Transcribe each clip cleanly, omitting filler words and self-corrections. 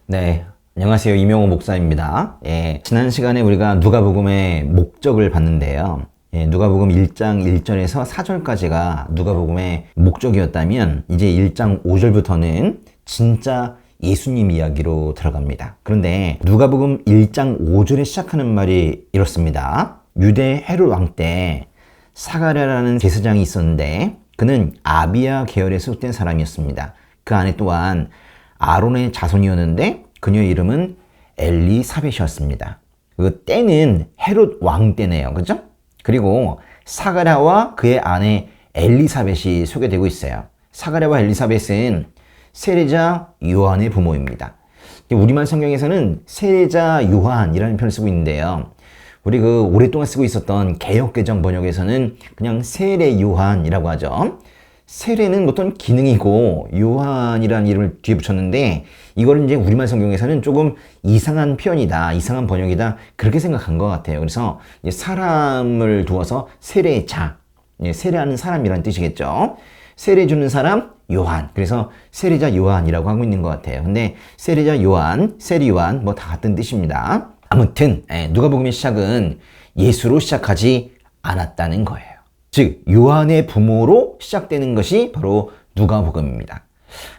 네, 안녕하세요. 이명호 목사입니다. 지난 시간에 우리가 누가복음의 목적을 봤는데요. 누가복음 1장 1절에서 4절까지가 누가복음의 목적이었다면 이제 1장 5절부터는 진짜 예수님 이야기로 들어갑니다. 그런데 누가복음 1장 5절에 시작하는 말이 이렇습니다. 유대 헤롯 왕 때 사가랴라는 제사장이 있었는데 그는 아비야 계열에 속된 사람이었습니다. 그 안에 또한 아론의 자손이었는데 그녀의 이름은 엘리사벳이었습니다. 그 때는 헤롯 왕 때네요. 그죠? 그리고 사가랴와 그의 아내 엘리사벳이 소개되고 있어요. 사가랴와 엘리사벳은 세례자 요한의 부모입니다. 우리말 성경에서는 세례자 요한이라는 표현을 쓰고 있는데요. 우리 오랫동안 쓰고 있었던 개역개정 번역에서는 그냥 세례 요한이라고 하죠. 세례는 어떤 기능이고 요한이라는 이름을 뒤에 붙였는데 이거를 이제 우리말 성경에서는 조금 이상한 표현이다, 이상한 번역이다 그렇게 생각한 것 같아요. 그래서 사람을 두어서 세례자, 세례하는 사람이라는 뜻이겠죠. 세례 주는 사람 요한. 그래서 세례자 요한이라고 하고 있는 것 같아요. 근데 세례자 요한, 세례 요한 뭐 다 같은 뜻입니다. 아무튼 누가복음의 시작은 예수로 시작하지 않았다는 거예요. 즉 요한의 부모로 시작되는 것이 바로 누가복음입니다.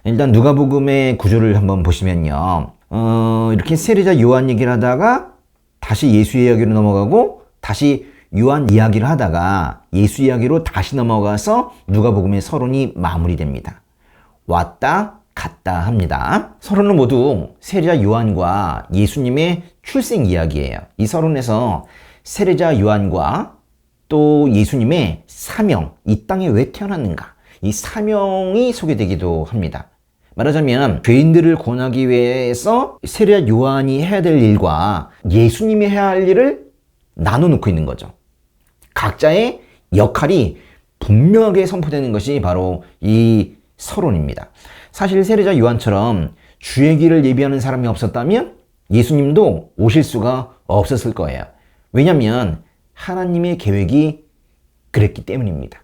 일단 누가복음의 구조를 한번 보시면요. 이렇게 세례자 요한 얘기를 하다가 다시 예수 이야기로 넘어가고 다시 요한 이야기를 하다가 예수 이야기로 다시 넘어가서 누가복음의 서론이 마무리됩니다. 왔다 갔다 합니다. 서론은 모두 세례자 요한과 예수님의 출생 이야기예요. 이 서론에서 세례자 요한과 또 예수님의 사명, 이 땅에 왜 태어났는가, 이 사명이 소개되기도 합니다. 말하자면 죄인들을 구원하기 위해서 세례자 요한이 해야 될 일과 예수님이 해야 할 일을 나눠놓고 있는 거죠. 각자의 역할이 분명하게 선포되는 것이 바로 이 서론입니다. 사실 세례자 요한처럼 주의 길을 예비하는 사람이 없었다면 예수님도 오실 수가 없었을 거예요. 왜냐하면 하나님의 계획이 그랬기 때문입니다.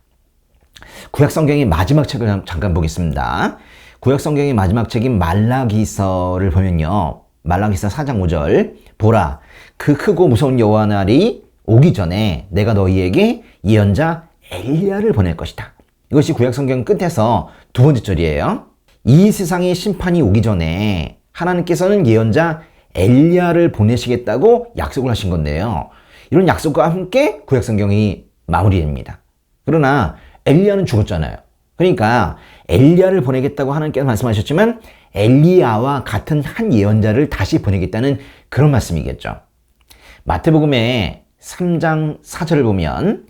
구약성경의 마지막 책을 잠깐 보겠습니다. 구약성경의 마지막 책인 말라기서를 보면요. 말라기서 4장 5절 보라, 그 크고 무서운 여호와 날이 오기 전에 내가 너희에게 예언자 엘리야를 보낼 것이다. 이것이 구약성경 끝에서 두 번째 절이에요. 이 세상의 심판이 오기 전에 하나님께서는 예언자 엘리야를 보내시겠다고 약속을 하신 건데요. 이런 약속과 함께 구약성경이 마무리됩니다. 그러나 엘리야는 죽었잖아요. 그러니까 엘리야를 보내겠다고 하나님께서 말씀하셨지만 엘리야와 같은 한 예언자를 다시 보내겠다는 그런 말씀이겠죠. 마태복음의 3장 4절을 보면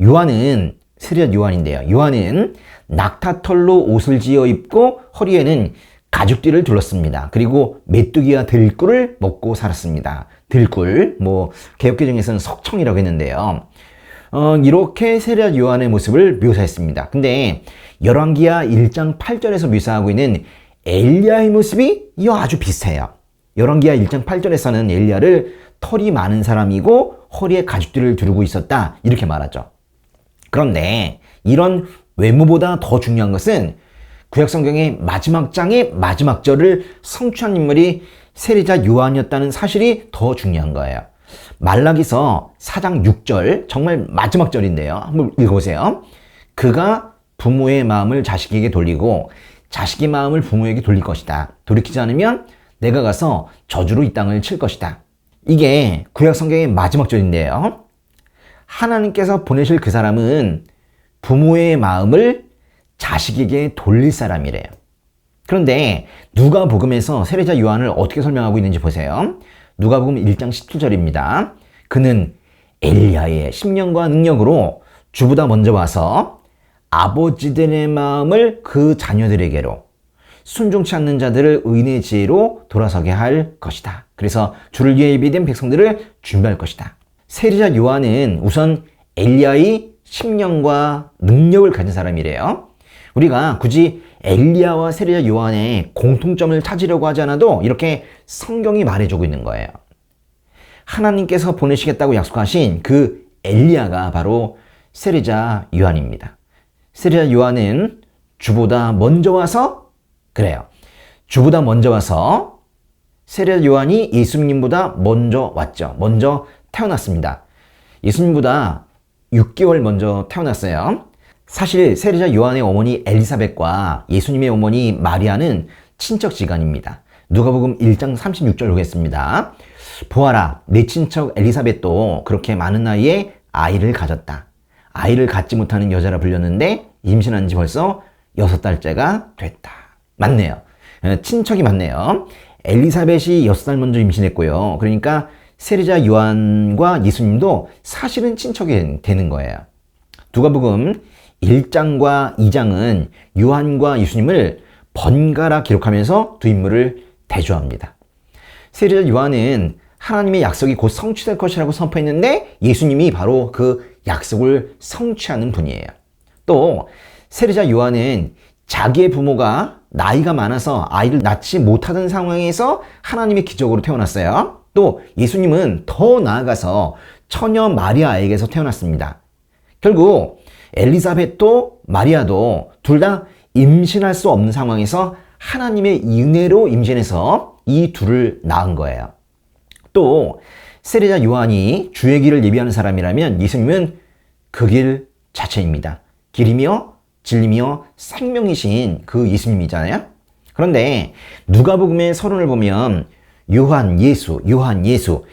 요한은 세례자 요한인데요. 요한은 낙타털로 옷을 지어 입고 허리에는 가죽띠를 둘렀습니다. 그리고 메뚜기와 들꿀을 먹고 살았습니다. 들꿀, 개역개정에서는 석청이라고 했는데요. 이렇게 세례자 요한의 모습을 묘사했습니다. 근데 열왕기하 1장 8절에서 묘사하고 있는 엘리야의 모습이 이와 아주 비슷해요. 열왕기하 1장 8절에서는 엘리야를 털이 많은 사람이고 허리에 가죽띠를 두르고 있었다 이렇게 말하죠. 그런데 이런 외모보다 더 중요한 것은 구약성경의 마지막 장의 마지막 절을 성취한 인물이 세례자 요한이었다는 사실이 더 중요한 거예요. 말라기서 4장 6절, 정말 마지막 절인데요. 한번 읽어보세요. 그가 부모의 마음을 자식에게 돌리고 자식의 마음을 부모에게 돌릴 것이다. 돌이키지 않으면 내가 가서 저주로 이 땅을 칠 것이다. 이게 구약성경의 마지막 절인데요. 하나님께서 보내실 그 사람은 부모의 마음을 자식에게 돌릴 사람이래요. 그런데 누가복음에서 세례자 요한을 어떻게 설명하고 있는지 보세요. 누가복음 1장 17절입니다. 그는 엘리야의 심령과 능력으로 주보다 먼저 와서 아버지들의 마음을 그 자녀들에게로, 순종치 않는 자들을 의인의 지혜로 돌아서게 할 것이다. 그래서 주를 위해 예비된 백성들을 준비할 것이다. 세례자 요한은 우선 엘리야의 심령과 능력을 가진 사람이래요. 우리가 굳이 엘리야와 세례자 요한의 공통점을 찾으려고 하지 않아도 이렇게 성경이 말해주고 있는 거예요. 하나님께서 보내시겠다고 약속하신 그 엘리야가 바로 세례자 요한입니다. 세례자 요한은 주보다 먼저 와서, 그래요, 주보다 먼저 와서 세례자 요한이 예수님보다 먼저 왔죠. 먼저 태어났습니다. 예수님보다 6개월 먼저 태어났어요. 사실 세례자 요한의 어머니 엘리사벳과 예수님의 어머니 마리아는 친척지간입니다. 누가복음 1장 36절 보겠습니다. 보아라, 내 친척 엘리사벳도 그렇게 많은 나이에 아이를 가졌다. 아이를 갖지 못하는 여자라 불렸는데 임신한 지 벌써 6달째가 됐다. 맞네요. 친척이 맞네요. 엘리사벳이 6살 먼저 임신했고요. 그러니까 세례자 요한과 예수님도 사실은 친척이 되는 거예요. 누가복음 1장과 2장은 요한과 예수님을 번갈아 기록하면서 두 인물을 대조합니다. 세례자 요한은 하나님의 약속이 곧 성취될 것이라고 선포했는데 예수님이 바로 그 약속을 성취하는 분이에요. 또 세례자 요한은 자기의 부모가 나이가 많아서 아이를 낳지 못하던 상황에서 하나님의 기적으로 태어났어요. 또 예수님은 더 나아가서 처녀 마리아에게서 태어났습니다. 결국 엘리사벳도 마리아도 둘 다 임신할 수 없는 상황에서 하나님의 은혜로 임신해서 이 둘을 낳은 거예요. 또 세례자 요한이 주의 길을 예비하는 사람이라면 예수님은 그 길 자체입니다. 길이며 진리며 생명이신 그 예수님이잖아요. 그런데 누가복음의 서론을 보면 요한 예수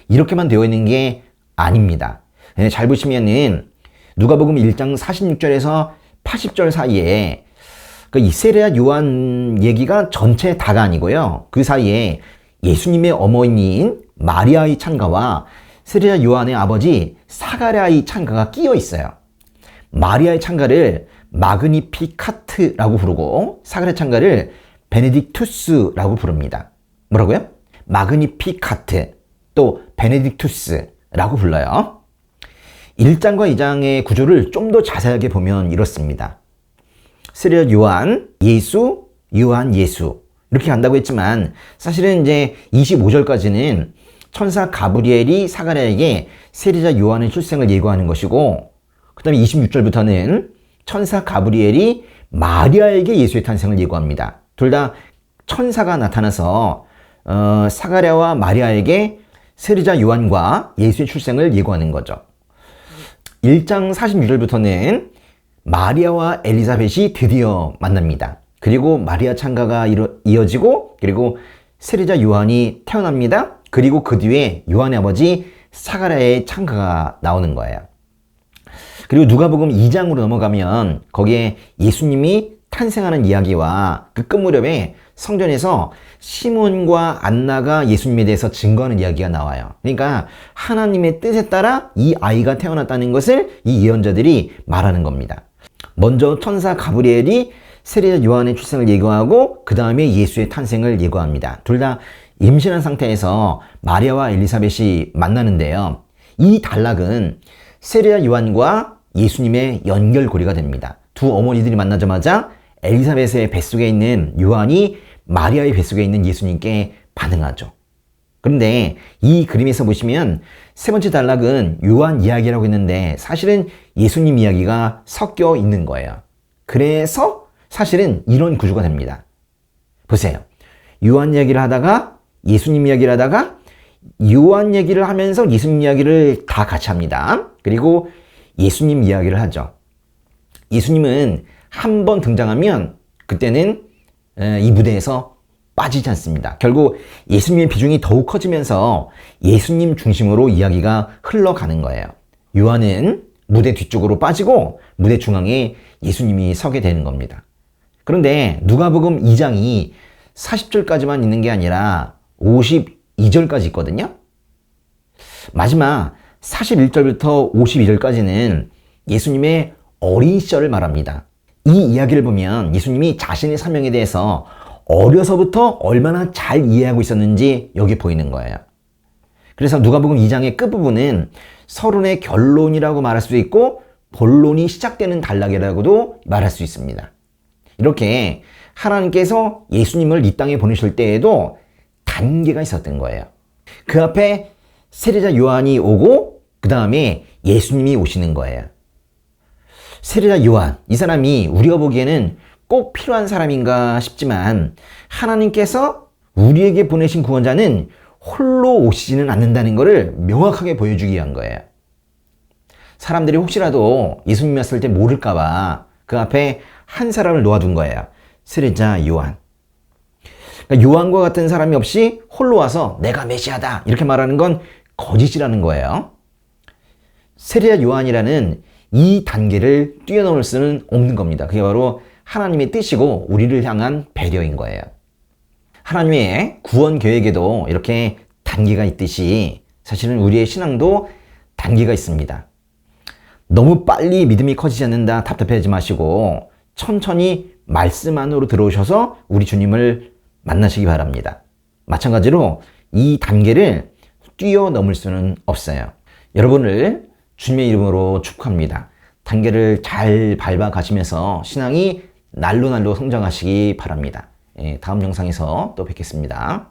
이렇게만 되어 있는 게 아닙니다. 잘 보시면은 누가복음 1장 46절에서 80절 사이에 이 세례자 요한 얘기가 전체 다가 아니고요. 그 사이에 예수님의 어머니인 마리아의 찬가와 세례자 요한의 아버지 사가랴의 찬가가 끼어 있어요. 마리아의 찬가를 마그니피카트라고 부르고 사가랴 찬가를 베네딕투스라고 부릅니다. 뭐라고요? 마그니피카트 또 베네딕투스라고 불러요. 1장과 2장의 구조를 좀 더 자세하게 보면 이렇습니다. 세례자 요한, 예수, 요한, 예수 이렇게 간다고 했지만 사실은 이제 25절까지는 천사 가브리엘이 사가랴에게 세례자 요한의 출생을 예고하는 것이고 그 다음에 26절부터는 천사 가브리엘이 마리아에게 예수의 탄생을 예고합니다. 둘 다 천사가 나타나서 사가랴와 마리아에게 세례자 요한과 예수의 출생을 예고하는 거죠. 1장 46절부터는 마리아와 엘리사벳이 드디어 만납니다. 그리고 마리아 찬가가 이어지고 그리고 세례자 요한이 태어납니다. 그리고 그 뒤에 요한의 아버지 사가랴의 찬가가 나오는 거예요. 그리고 누가복음 2장으로 넘어가면 거기에 예수님이 탄생하는 이야기와 그 끝 무렵에 성전에서 시몬과 안나가 예수님에 대해서 증거하는 이야기가 나와요. 그러니까 하나님의 뜻에 따라 이 아이가 태어났다는 것을 이 예언자들이 말하는 겁니다. 먼저 천사 가브리엘이 세례자 요한의 출생을 예고하고 그 다음에 예수의 탄생을 예고합니다. 둘 다 임신한 상태에서 마리아와 엘리사벳이 만나는데요. 이 단락은 세례자 요한과 예수님의 연결고리가 됩니다. 두 어머니들이 만나자마자 엘리사벳의 뱃속에 있는 요한이 마리아의 뱃속에 있는 예수님께 반응하죠. 그런데 이 그림에서 보시면 세 번째 단락은 요한 이야기라고 했는데 사실은 예수님 이야기가 섞여 있는 거예요. 그래서 사실은 이런 구조가 됩니다. 보세요. 요한 이야기를 하다가 예수님 이야기를 하다가 요한 얘기를 하면서 예수님 이야기를 다 같이 합니다. 그리고 예수님 이야기를 하죠. 예수님은 한 번 등장하면 그때는 이 무대에서 빠지지 않습니다. 결국 예수님의 비중이 더욱 커지면서 예수님 중심으로 이야기가 흘러가는 거예요. 요한은 무대 뒤쪽으로 빠지고 무대 중앙에 예수님이 서게 되는 겁니다. 그런데 누가복음 2장이 40절까지만 있는 게 아니라 52절까지 있거든요. 마지막 41절부터 52절까지는 예수님의 어린 시절을 말합니다. 이 이야기를 보면 예수님이 자신의 사명에 대해서 어려서부터 얼마나 잘 이해하고 있었는지 여기 보이는 거예요. 그래서 누가복음 2장의 끝부분은 서론의 결론이라고 말할 수 있고 본론이 시작되는 단락이라고도 말할 수 있습니다. 이렇게 하나님께서 예수님을 이 땅에 보내실 때에도 단계가 있었던 거예요. 그 앞에 세례자 요한이 오고 그 다음에 예수님이 오시는 거예요. 세례자 요한, 이 사람이 우리가 보기에는 꼭 필요한 사람인가 싶지만 하나님께서 우리에게 보내신 구원자는 홀로 오시지는 않는다는 것을 명확하게 보여주기 위한 거예요. 사람들이 혹시라도 예수님 왔을 때 모를까봐 그 앞에 한 사람을 놓아둔 거예요. 세례자 요한. 그러니까 요한과 같은 사람이 없이 홀로 와서 내가 메시아다 이렇게 말하는 건 거짓이라는 거예요. 세례자 요한이라는 이 단계를 뛰어넘을 수는 없는 겁니다. 그게 바로 하나님의 뜻이고 우리를 향한 배려인 거예요. 하나님의 구원 계획에도 이렇게 단계가 있듯이 사실은 우리의 신앙도 단계가 있습니다. 너무 빨리 믿음이 커지지 않는다 답답해하지 마시고 천천히 말씀 안으로 들어오셔서 우리 주님을 만나시기 바랍니다. 마찬가지로 이 단계를 뛰어넘을 수는 없어요. 여러분을 주님의 이름으로 축하합니다. 단계를 잘 밟아 가시면서 신앙이 날로 날로 성장하시기 바랍니다. 다음 영상에서 또 뵙겠습니다.